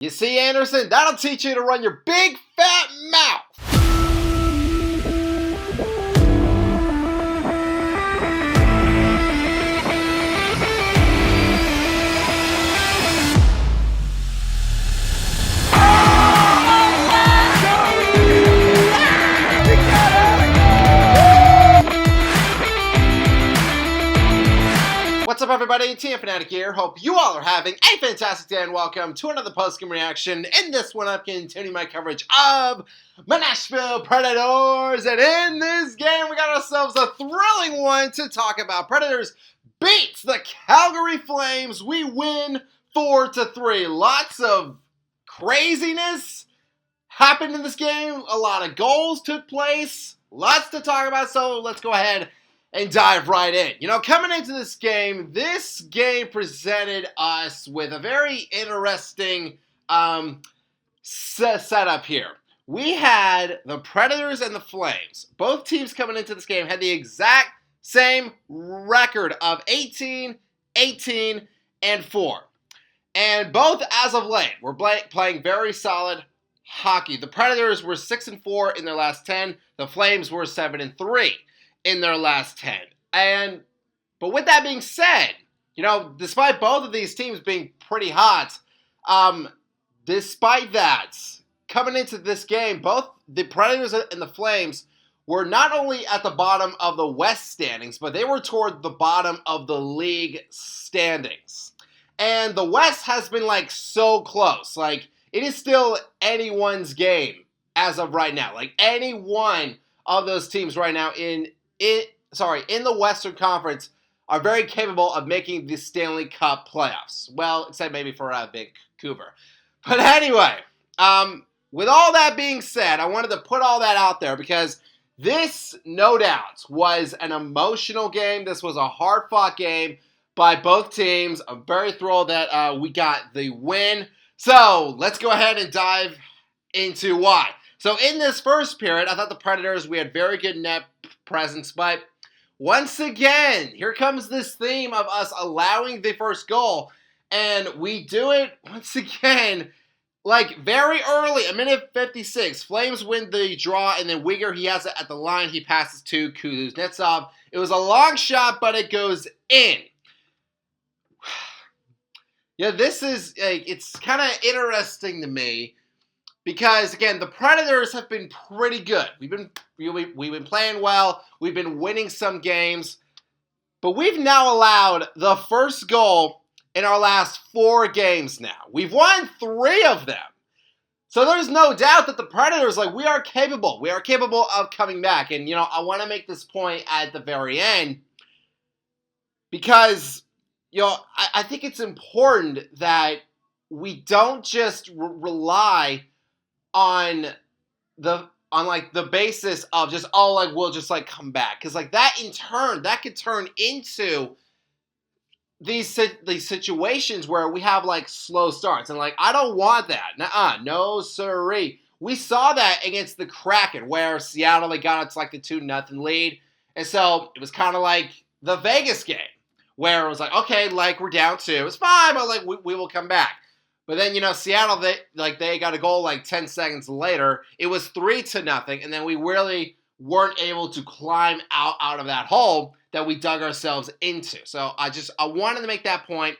You see, Anderson, that'll teach you to run your big fat mouth. What's up, everybody? TM Fanatic here. Hope you all are having a fantastic day, and welcome to another post-game reaction. In this one, I'm continuing my coverage of my Nashville Predators, and in this game, we got ourselves a thrilling one to talk about. Predators beats the Calgary Flames. We win 4-3. Lots of craziness happened in this game. A lot of goals took place. Lots to talk about, so let's go ahead and dive right in. You know, coming into this game presented us with a very interesting setup here. We had the Predators and the Flames. Both teams coming into this game had the exact same record of 18, 18, and 4. And both, as of late, were playing very solid hockey. The Predators were 6-4 in their last 10. The Flames were 7-3. In their last 10. But with that being said, you know, despite both of these teams being pretty hot, despite that, coming into this game, both the Predators and the Flames were not only at the bottom of the West standings, but they were toward the bottom of the league standings. And the West has been, like, so close. Like, it is still anyone's game as of right now. Like, any one of those teams right now in the Western Conference are very capable of making the Stanley Cup playoffs. Well, except maybe for Vancouver. But anyway, with all that being said, I wanted to put all that out there because this, no doubt, was an emotional game. This was a hard-fought game by both teams. I'm very thrilled that we got the win. So let's go ahead and dive into why. So in this first period, I thought the Predators, we had very good net presence, but once again, here comes this theme of us allowing the first goal, and we do it once again, like very early, a minute 56. Flames win the draw, and then Weegar, he has it at the line. He passes to Kuznetsov. It was a long shot, but it goes in. Yeah, this is, it's kind of interesting to me. Because, again, the Predators have been pretty good. We've been playing well. We've been winning some games. But we've now allowed the first goal in our last 4 games now. We've won 3 of them. So there's no doubt that the Predators, like, we are capable. We are capable of coming back. And, you know, I want to make this point at the very end. Because, you know, I think it's important that we don't just rely on the basis of just, oh, like, we'll just, like, come back. Because, like, that in turn, that could turn into these situations where we have, like, slow starts. And, like, I don't want that. Nuh-uh. No, sirree. We saw that against the Kraken, where Seattle, they got it to, like, the 2-0 lead. And so it was kind of like the Vegas game, where it was like, okay, like, we're down 2. It's fine, but, like, we will come back. But then, you know, Seattle, they got a goal like 10 seconds later. It was 3-0, and then we really weren't able to climb out of that hole that we dug ourselves into. So I wanted to make that point,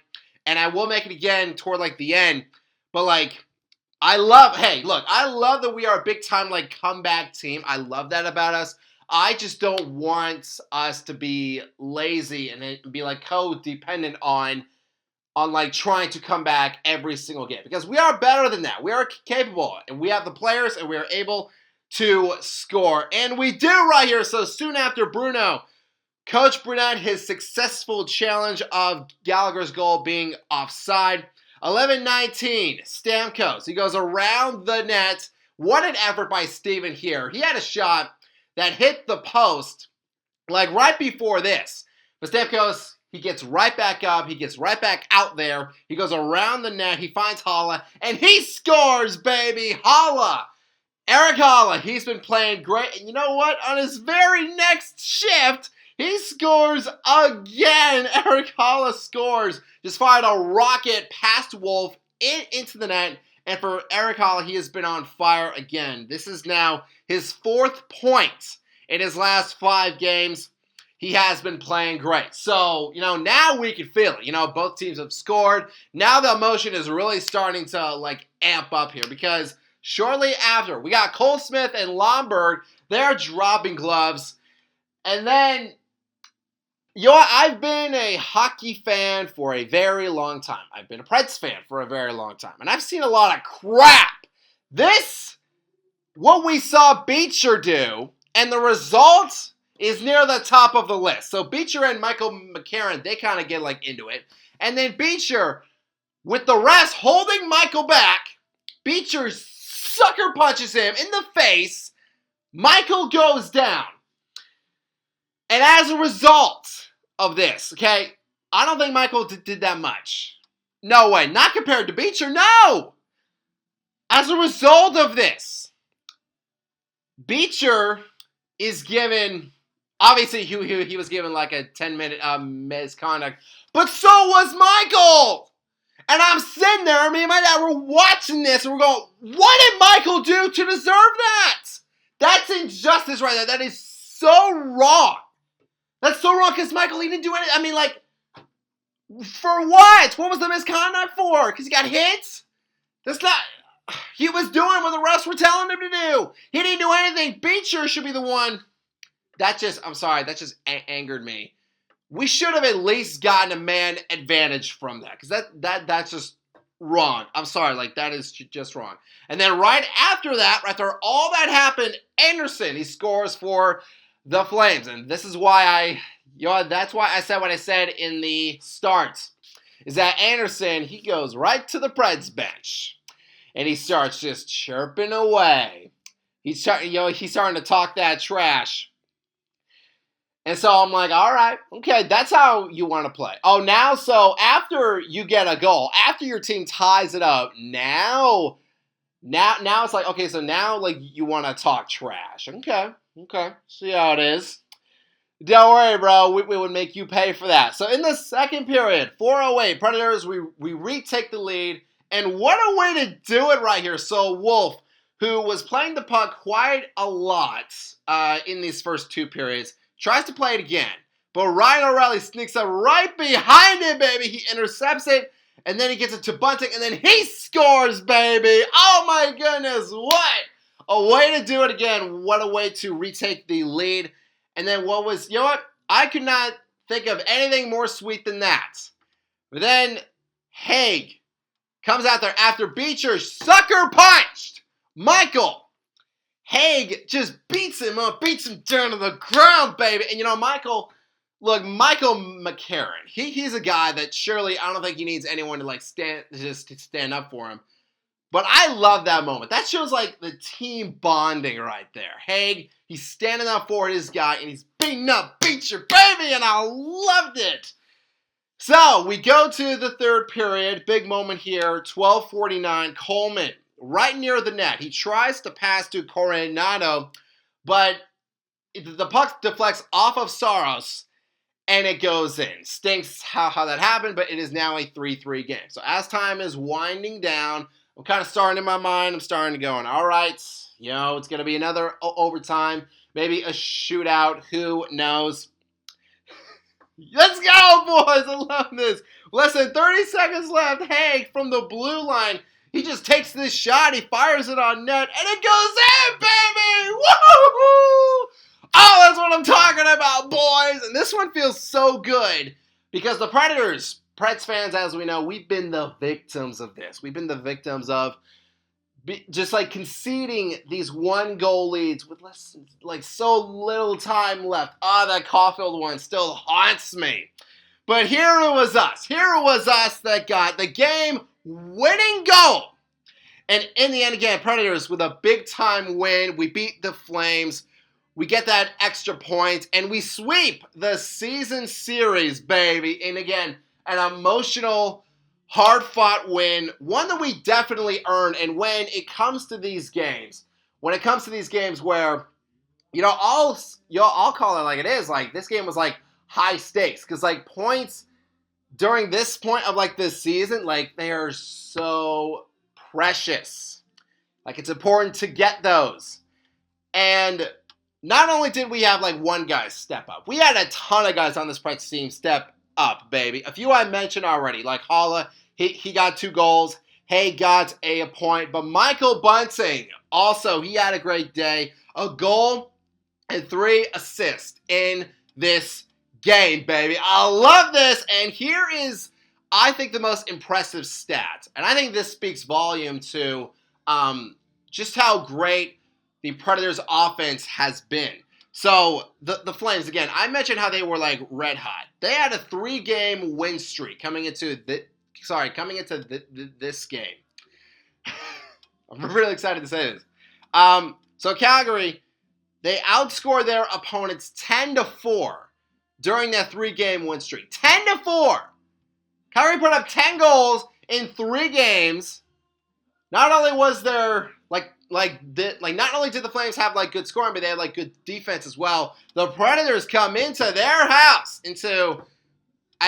and I will make it again toward, like, the end. But, like, I love that we are a big-time, like, comeback team. I love that about us. I just don't want us to be lazy and be, like, codependent on like trying to come back every single game. Because we are better than that. We are capable. And we have the players and we are able to score. And we do right here. So soon after Bruno, Coach Brunette, his successful challenge of Gallagher's goal being offside. 11-19, Stamkos. He goes around the net. What an effort by Steven here. He had a shot that hit the post like right before this. But Stamkos, he gets right back up. He gets right back out there. He goes around the net. He finds Haula, and he scores, baby. Haula. Eric Haula, he's been playing great. And you know what? On his very next shift, he scores again. Eric Haula scores. Just fired a rocket past Wolf into the net. And for Eric Hall, he has been on fire again. This is now his 4th point in his last 5 games. He has been playing great. So, now we can feel it. Both teams have scored. Now the emotion is really starting to, amp up here because shortly after, we got Cole Smith and Lomberg. They're dropping gloves. And then, I've been a hockey fan for a very long time. I've been a Preds fan for a very long time. And I've seen a lot of crap. What we saw Beecher do, and the result is near the top of the list. So Beecher and Michael McCarron, they kind of get into it. And then Beecher, with the rest holding Michael back, Beecher sucker punches him in the face. Michael goes down. And as a result of this, okay, I don't think Michael did that much. No way. Not compared to Beecher, no! As a result of this, Beecher is given, obviously he was given a 10-minute misconduct, but so was Michael! And I'm sitting there, me and my dad were watching this, and we're going, what did Michael do to deserve that? That's injustice right there. That is so wrong. That's so wrong because Michael, he didn't do anything. For what? What was the misconduct for? Because he got hit? That's not... He was doing what the refs were telling him to do. He didn't do anything. Beecher should be the one. That just angered me. We should have at least gotten a man advantage from that. Because that's just wrong. I'm sorry. That is just wrong. And then right after that, right after all that happened, Anderson, he scores for the Flames. And this is why that's why I said what I said in the start. Is that Anderson, he goes right to the Preds bench. And he starts just chirping away. He's starting to talk that trash. And so I'm like, all right, okay, that's how you want to play. Oh, now, so after you get a goal, after your team ties it up, now it's like, okay, so now, you want to talk trash. Okay, see how it is. Don't worry, bro, we would make you pay for that. So in the second period, 4:08, Predators, we retake the lead. And what a way to do it right here. So Wolf, who was playing the puck quite a lot in these first 2 periods, tries to play it again. But Ryan O'Reilly sneaks up right behind him, baby. He intercepts it, and then he gets it to Bunting, and then he scores, baby. Oh, my goodness. What a way to do it again. What a way to retake the lead. And then I could not think of anything more sweet than that. But then Haig comes out there after Beecher sucker punched Michael. Haig just beats him up, beats him down to the ground, baby. And Michael McCarron, he's a guy that surely I don't think he needs anyone to stand up for him. But I love that moment. That shows the team bonding right there. Haig, he's standing up for his guy and he's beating up Beecher, baby, and I loved it. So, we go to the third period. Big moment here. 12:49. Coleman, right near the net. He tries to pass to Coronado, but the puck deflects off of Saros, and it goes in. Stinks how that happened, but it is now a 3-3 game. So, as time is winding down, I'm kind of starting in my mind. I'm starting to go, all right, it's going to be another overtime. Maybe a shootout. Who knows? Let's go, boys! I love this. Less than 30 seconds left. Haig from the blue line. He just takes this shot. He fires it on net, and it goes in, baby! Woo-hoo-hoo! Oh, that's what I'm talking about, boys! And this one feels so good because the Predators, Preds fans, as we know, we've been the victims of this. We've been the victims of just conceding these 1-goal leads with so little time left. That Caulfield one still haunts me. But here it was us. That got the game-winning goal. And in the end, again, Predators with a big-time win. We beat the Flames. We get that extra point, and we sweep the season series, baby. And again, an emotional, hard-fought win, one that we definitely earned. And when it comes to these games where, I'll call it like it is, this game was high stakes, because points during this point of this season, they are so precious. Like, it's important to get those. And not only did we have, like, one guy step up, we had a ton of guys on this practice team step up, baby. A few I mentioned already, like Holla, he got 2 goals. Hay got a point. But Michael Bunting, also, he had a great day. A goal and 3 assists in this game, baby. I love this. And here is, I think, the most impressive stat. And I think this speaks volume to just how great the Predators' offense has been. So, the Flames, again, I mentioned how they were, like, red hot. They had a 3-game win streak coming into this game. I'm really excited to say this. So, Calgary, they outscored their opponents 10-4 during that 3-game win streak. 10-4! Calgary put up 10 goals in 3 games. Not only was there, not only did the Flames have, like, good scoring, but they had, like, good defense as well. The Predators come into their house, I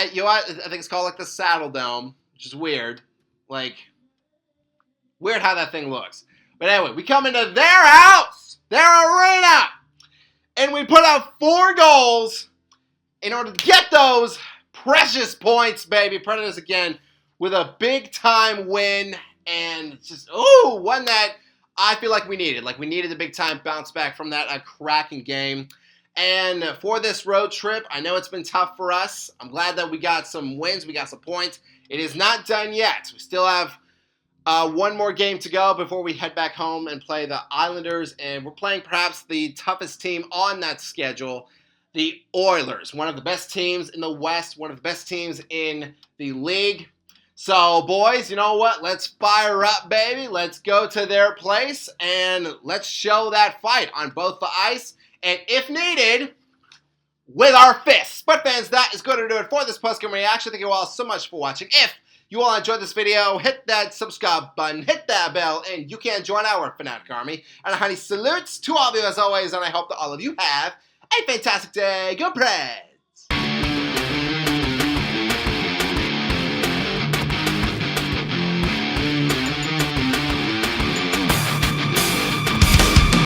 think it's called, like, the Saddle Dome, which is weird. Like, weird how that thing looks. But anyway, we come into their house, their arena, and we put out 4 goals in order to get those precious points, baby. Predators, again, with a big-time win, and just, one that I feel like we needed. Like, we needed a big-time bounce back from that cracking game. And for this road trip, I know it's been tough for us. I'm glad that we got some wins, we got some points. It is not done yet. We still have one more game to go before we head back home and play the Islanders. And we're playing perhaps the toughest team on that schedule, the Oilers. One of the best teams in the West, one of the best teams in the league. So, boys, you know what? Let's fire up, baby. Let's go to their place, and let's show that fight on both the ice and, if needed, with our fists. But, fans, that is going to do it for this post-game reaction. Thank you all so much for watching. If you all enjoyed this video, hit that subscribe button, hit that bell, and you can join our Fanatic Army. And a honey salutes to all of you as always, and I hope that all of you have a fantastic day. Go Preds!